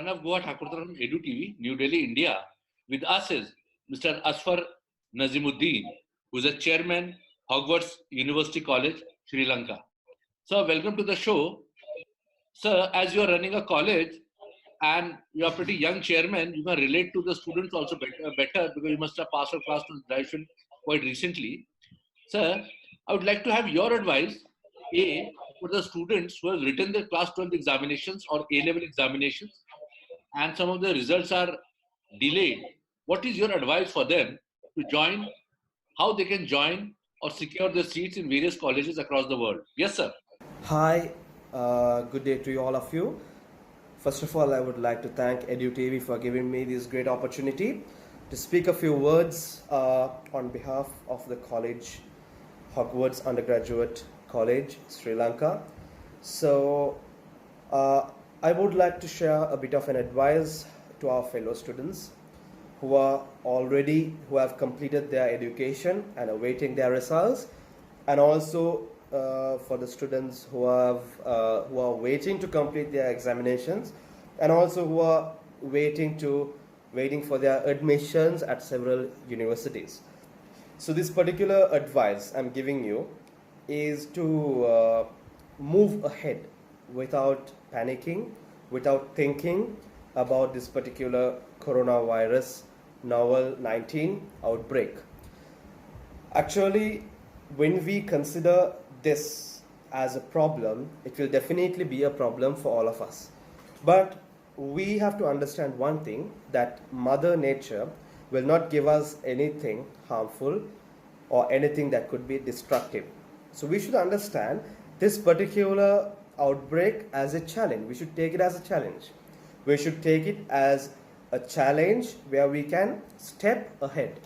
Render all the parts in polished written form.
of Goa Thakur from EDU TV, New Delhi, India. With us is Mr. Asfar Nazimuddin, who is a chairman, Hogwarts University College, Sri Lanka. Sir, welcome to the show. Sir, as you are running a college and you are pretty young chairman, you can relate to the students also better because you must have passed your class to graduation quite recently. Sir, I would like to have your advice, A, for the students who have written their class 12 examinations or A-level examinations and some of the results are delayed. What is your advice for them to join, how they can join or secure their seats in various colleges across the world? Yes, sir. Hi, good day to all of you. First of all, I would like to thank EDU TV for giving me this great opportunity to speak a few words on behalf of the college, Hogwarts Undergraduate College, Sri Lanka. So, I would like to share a bit of an advice to our fellow students who have completed their education and awaiting their results, and also for the students who are waiting to complete their examinations, and also who are waiting for their admissions at several universities. So this particular advice I'm giving you is to move ahead without panicking, without thinking about this particular coronavirus novel 19 outbreak. Actually, when we consider this as a problem, it will definitely be a problem for all of us. But we have to understand one thing, that Mother Nature will not give us anything harmful or anything that could be destructive. So we should understand this particular outbreak as a challenge. We should take it as a challenge. We should take it as a challenge where we can step ahead.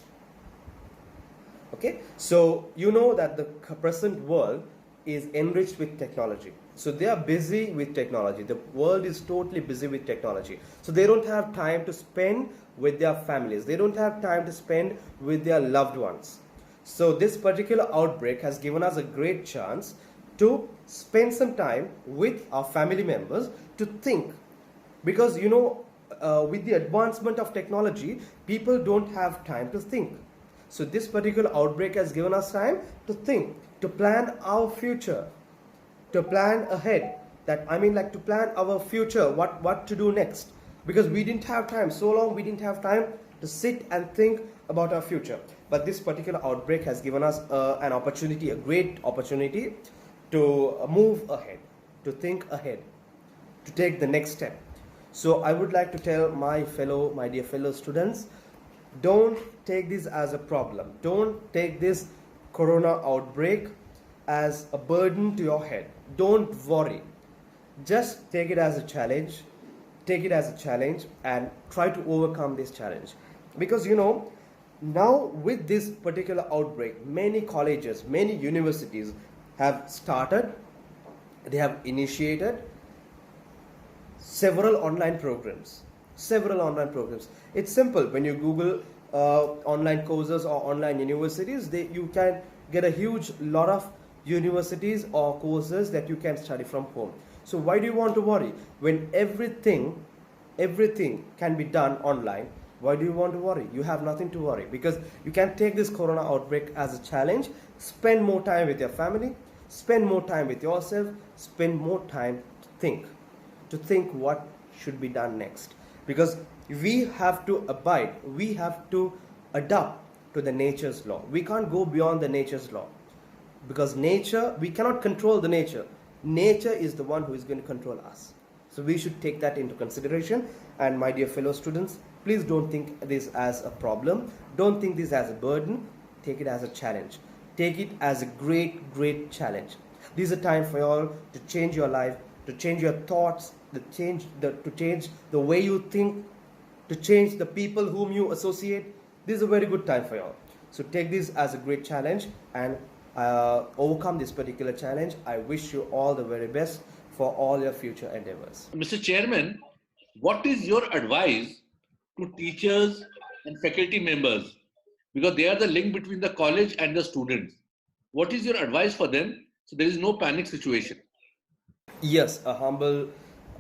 Okay, so you know that the present world is enriched with technology. So they are busy with technology. The world is totally busy with technology. So they don't have time to spend with their families. They don't have time to spend with their loved ones. So this particular outbreak has given us a great chance to spend some time with our family members to think. Because you know, with the advancement of technology, people don't have time to think. So this particular outbreak has given us time to think, to plan our future, to plan ahead. To plan our future, what to do next. Because we didn't have time, so long we didn't have time to sit and think about our future. But this particular outbreak has given us an opportunity, a great opportunity to move ahead, to think ahead, to take the next step. So I would like to tell my dear fellow students, don't take this as a problem. Don't take this corona outbreak as a burden to your head. Don't worry. Just take it as a challenge. Take it as a challenge and try to overcome this challenge. Because you know, now with this particular outbreak, many colleges, many universities have started, they have initiated several online programs. It's simple. When you Google online courses or online universities, you can get a huge lot of universities or courses that you can study from home. So why do you want to worry when everything can be done online? Why do you want to worry? You have nothing to worry, because you can take this corona outbreak as a challenge. Spend more time with your family, spend more time with yourself, spend more time to think what should be done next. Because we have to abide, we have to adapt to the nature's law. We can't go beyond the nature's law, because nature, we cannot control the nature. Nature is the one who is going to control us. So we should take that into consideration. And my dear fellow students, please don't think this as a problem. Don't think this as a burden. Take it as a challenge. Take it as a great challenge. This is a time for you all to change your life, to change your thoughts, to change the way you think, to change the people whom you associate. This is a very good time for you all. So take this as a great challenge and overcome this particular challenge. I wish you all the very best for all your future endeavors. Mr. Chairman, what is your advice to teachers and faculty members? Because they are the link between the college and the students. What is your advice for them so there is no panic situation? Yes, a humble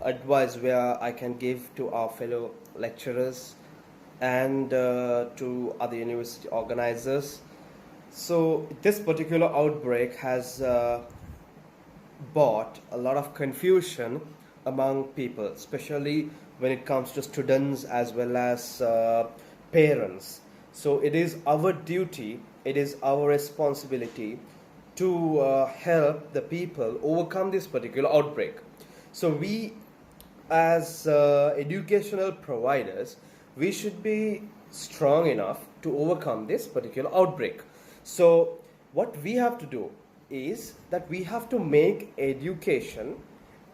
advice where I can give to our fellow lecturers and to other university organizers. So this particular outbreak has brought a lot of confusion among people, especially when it comes to students as well as parents. So it is our duty, it is our responsibility to help the people overcome this particular outbreak. So we as educational providers, we should be strong enough to overcome this particular outbreak. So what we have to do is that we have to make education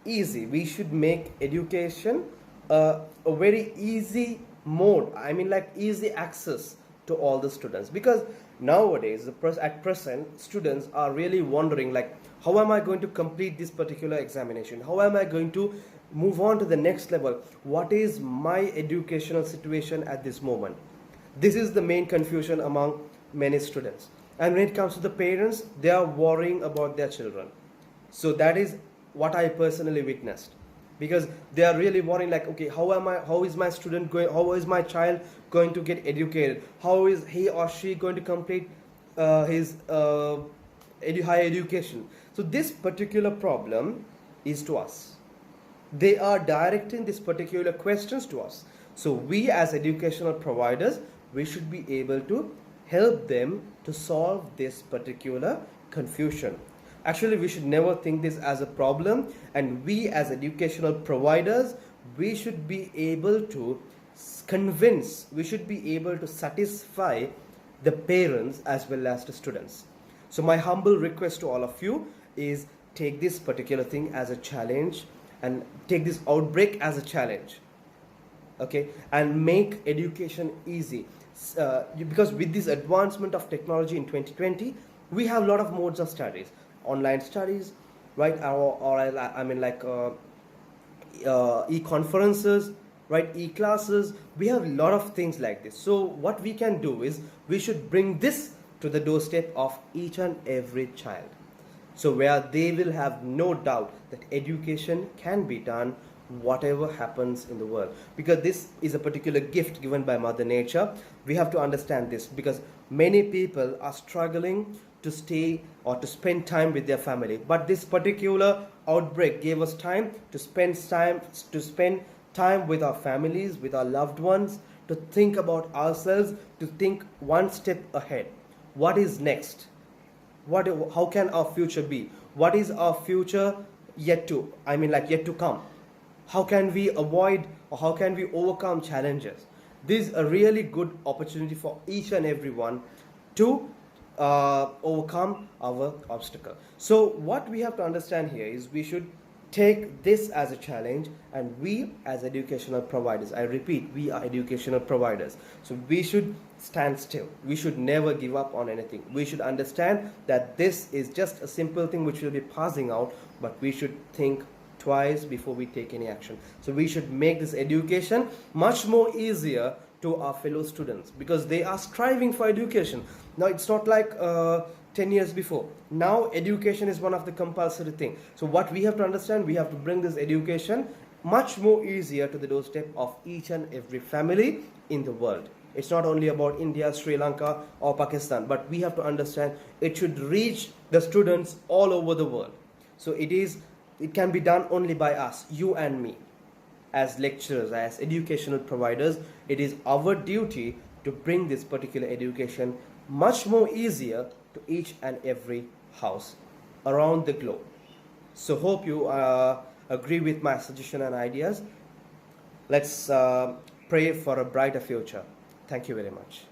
easy. We should make education a very easy mode, I mean like easy access to all the students, because nowadays at present students are really wondering like, how am I going to complete this particular examination, how am I going to move on to the next level, what is my educational situation at this moment. This is the main confusion among many students. And when it comes to the parents, they are worrying about their children. So that is what I personally witnessed, because they are really worrying like, okay, how is my student going, how is my child going to get educated, how is he or she going to complete his higher education. So this particular problem is to us. They are directing these particular questions to us. So we as educational providers, we should be able to help them to solve this particular confusion. Actually, we should never think this as a problem, and we as educational providers, we should be able to convince, we should be able to satisfy the parents as well as the students. So my humble request to all of you is, take this particular thing as a challenge and take this outbreak as a challenge, okay, and make education easy. Because with this advancement of technology in 2020, we have a lot of modes of studies, online studies, right, or I mean like e-conferences, right, e-classes. We have a lot of things like this. So what we can do is, we should bring this to the doorstep of each and every child, so where they will have no doubt that education can be done whatever happens in the world, because this is a particular gift given by Mother Nature. We have to understand this, because many people are struggling to stay or to spend time with their family, but this particular outbreak gave us time to spend time with our families, with our loved ones, to think about ourselves, to think one step ahead. What is next? How can our future be? What is our future yet to come? How can we avoid, or how can we overcome challenges? This is a really good opportunity for each and everyone to overcome our obstacle. So what we have to understand here is, we should take this as a challenge, and we as educational providers, I repeat, we are educational providers, so we should stand still. We should never give up on anything. We should understand that this is just a simple thing which will be passing out, but we should think twice before we take any action. So we should make this education much more easier to our fellow students, because they are striving for education. Now it's not like 10 years before. Now education is one of the compulsory things. So what we have to understand, we have to bring this education much more easier to the doorstep of each and every family in the world. It's not only about India, Sri Lanka or Pakistan, but we have to understand it should reach the students all over the world. So it can be done only by us, you and me. As lecturers, as educational providers, it is our duty to bring this particular education much more easier to each and every house around the globe. So hope you agree with my suggestion and ideas. Let's pray for a brighter future. Thank you very much.